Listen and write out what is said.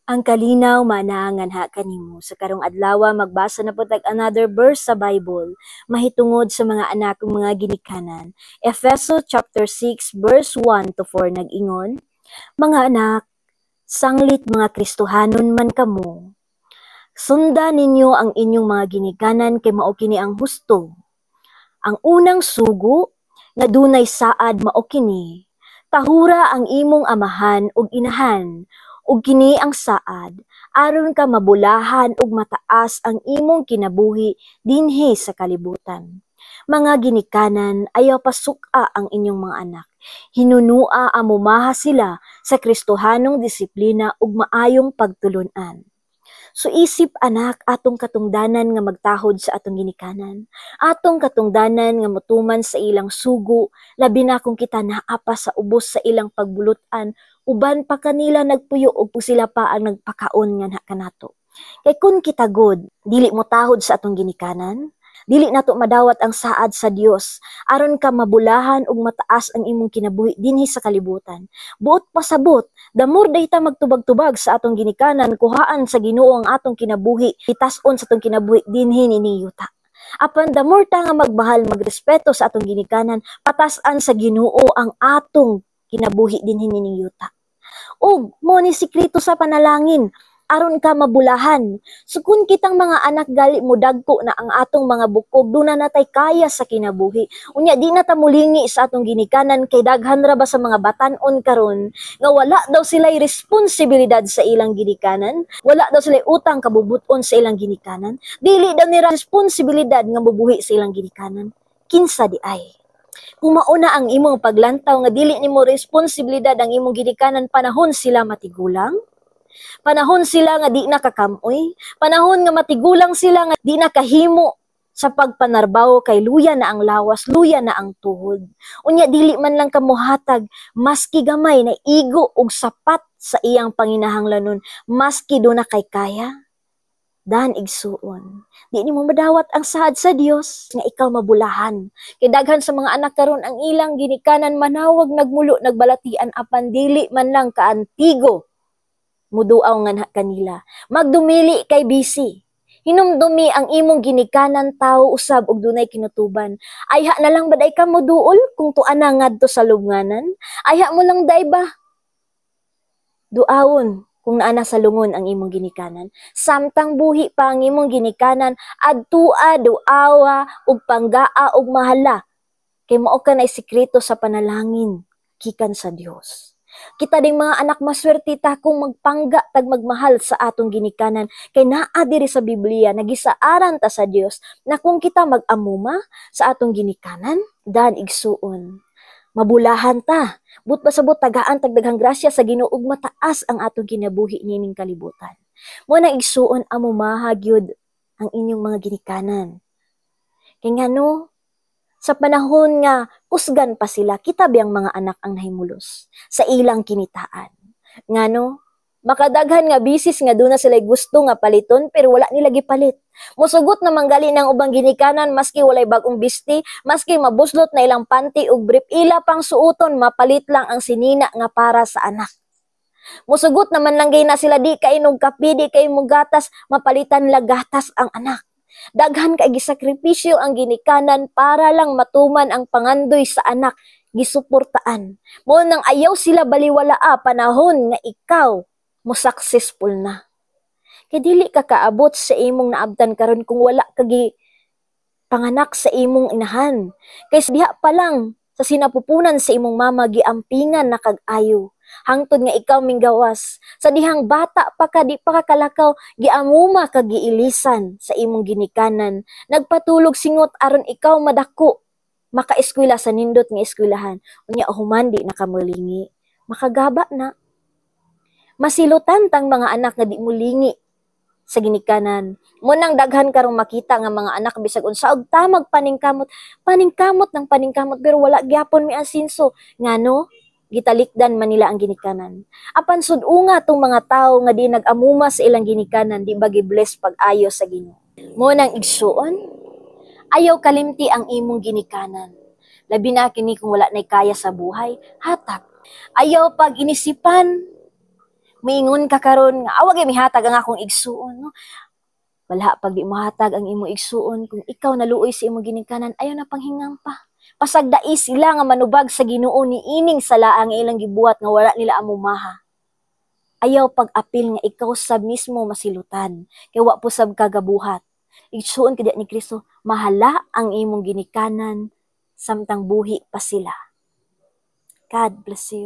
Ang kalinaw mananganha kanimo sa karong adlaw magbasa na pud tag another verse sa Bible mahitungod sa mga anak ug mga ginikanan. Efeso chapter 6 verse 1 to 4 nag-ingon, mga anak, sanglit mga Kristohanon man kamo. Sundan ninyo ang inyong mga ginikanan kay mao kini ang husto. Ang unang sugo nga dunay saad mao kini. Tahura ang imong amahan ug inahan ug kini ang saad aron ka mabulahan ug mataas ang imong kinabuhi dinhi sa kalibutan. Mga ginikanan, ayaw pasuka ang inyong mga anak. Hinunua amumaha sila sa Kristohanong disiplina ug maayong pagtulunan. So isip anak atong katungdanan nga magtahod sa atong ginikanan. Atong katungdanan nga motuman sa ilang sugo, labi na kung kita naapa sa ubos sa ilang pagbulutan, uban pa kanila nagpuyo ug sila pa ang nagpakaon nga kanato. Kay kun kita god, dili mo tahod sa atong ginikanan, dili nato madawat ang saad sa Dios aron ka mabulahan ug mataas ang imong kinabuhi dinhi sa kalibutan. Buot pasabot, the more dayta magtubag-tubag sa atong ginikanan, kuhaan sa Ginoo ang atong kinabuhi, itason sa atong kinabuhi dinhi ni yuta. Apan the more ta nga magmahal, magrespeto sa atong ginikanan, patasan sa Ginoo ang atong kinabuhi dinhi ni yuta. Ug mo ni sikreto sa panalangin aron ka mabulahan. So kung kitang mga anak gali mo dagko na ang atong mga bukog, duna natay kaya sa kinabuhi. Unya di na ta mulingi sa atong ginikanan kay daghan ra ba sa mga batan-on karon nga wala daw sila'y responsibilidad sa ilang ginikanan, wala daw sila'y utang kabubuton sa ilang ginikanan, dili daw nila responsibilidad nga mabuhi sa ilang ginikanan. Kinsa di ay. Kung mauna ang imong paglantaw nga dili nimo responsibilidad ang imong ginikanan, panahon sila matigulang. Panahon sila nga di nakakamoy, panahon nga matigulang sila nga di nakahimo sa pagpanarbaho kay luya na ang lawas, luya na ang tuhod. Unya dili man lang kamuhatag maski gamay na igo ug sapat sa iyang panginahanglanon, maski do na kay kaya. Dan igsuon, di nimo madawat ang saad sa Dios nga ikaw mabulahan. Kay daghan sa mga anak karon ang ilang ginikanan manawag nagmulo nagbalatian apan dili man lang kaantigo muduaw nga kanila. Magdumili kay busy. Hinumdumi ang imong ginikanan tao usab og dunay kinutuban. Ayha na lang baday ka moduol kung tuan na ngadto sa lubnganan. Ayha mo lang day ba? Duawon kung naa na sa lungon ang imong ginikanan. Samtang buhi pa ang imong ginikanan, adtua, duawa, ug panggaa ug mahala. Kay mao ka nay sikreto sa panalangin gikan sa Dios. Kita ding mga anak maswerte ta kung magpangga tag magmahal sa atong ginikanan kay naa diri sa Biblia nagisaaran ta sa Dios na kung kita mag-amuma sa atong ginikanan, dan igsuon mabulahan ta. But pasabot tagaan tag daghang grasya sa Ginoo ug mataas ang atong kinabuhi nining kalibutan. Mo na igsuon amumaha gyud ang inyong mga ginikanan. Kay ngano sa panahon nga kusgan pa sila, kita biyang mga anak ang nahimulos sa ilang kinitaan. Ngano, makadaghan nga bisis nga doon na sila gusto nga paliton pero wala nila gipalit. Musugot na manggali ng ubang ginikanan maski walay bagong bisti, maski mabuslot na ilang panty ug brief, ila pang suoton mapalit lang ang sinina nga para sa anak. Musugot naman lang na sila di kay inog kape, di kay mugatas, mapalitan la gatas ang anak. Daghan kay gisakripisyo ang ginikanan para lang matuman ang pangandoy sa anak, gisuportaan. Mo nang ayaw sila baliwalaa panahon nga ikaw mo successful na. Kay dili ka kaabot sa imong naabtan karon kung wala ka panganak sa imong inahan. Kay diha pa lang sa sinapupunan sa imong mama giampingan na kag-ayo. Hangtod nga ikaw minggawas. Sa dihang bata pa ka, di pa kakalakaw, giamuma ka giilisan sa imong ginikanan. Nagpatulog singot aron ikaw madako. Makaeskwela sa nindot nga eskwelahan. Unya human di nakamulingi. Makagaba na. Masilutan tang mga anak nga di mulingi sa ginikanan. Munang daghan karong makita nga mga anak bisag unsa og tamag paningkamot ng paningkamot pero wala gyapon mi asinso. Ngano? Gitalikdan man nila ang ginikanan. Apan sudunga tong mga tao nga di nag-amuma sa ilang ginikanan, di ba gi-bless pag-ayo sa Ginoo. Mo nang igsuon, ayaw kalimti ang imong ginikanan. Labi na kini kung wala nay kaya sa buhay, hatak. Ayaw pag inisipan, Miingon ka karon nga awag mihatag ang akong igsuon, no? Wala pag di mohatag ang imo igsuon kung ikaw naluoy sa imo ginikanan ayo na panghingang pa. Pasagdai sila nga manubag sa Ginoo ni ining sala ang ilang gibuhat nga wala nila amumaha. Ayaw pag-apil nga ikaw sab mismo masilutan kay wa po sab kagabuhat. Igsuon kadi ni Kristo, mahala ang imong ginikanan samtang buhi pa sila. God bless you.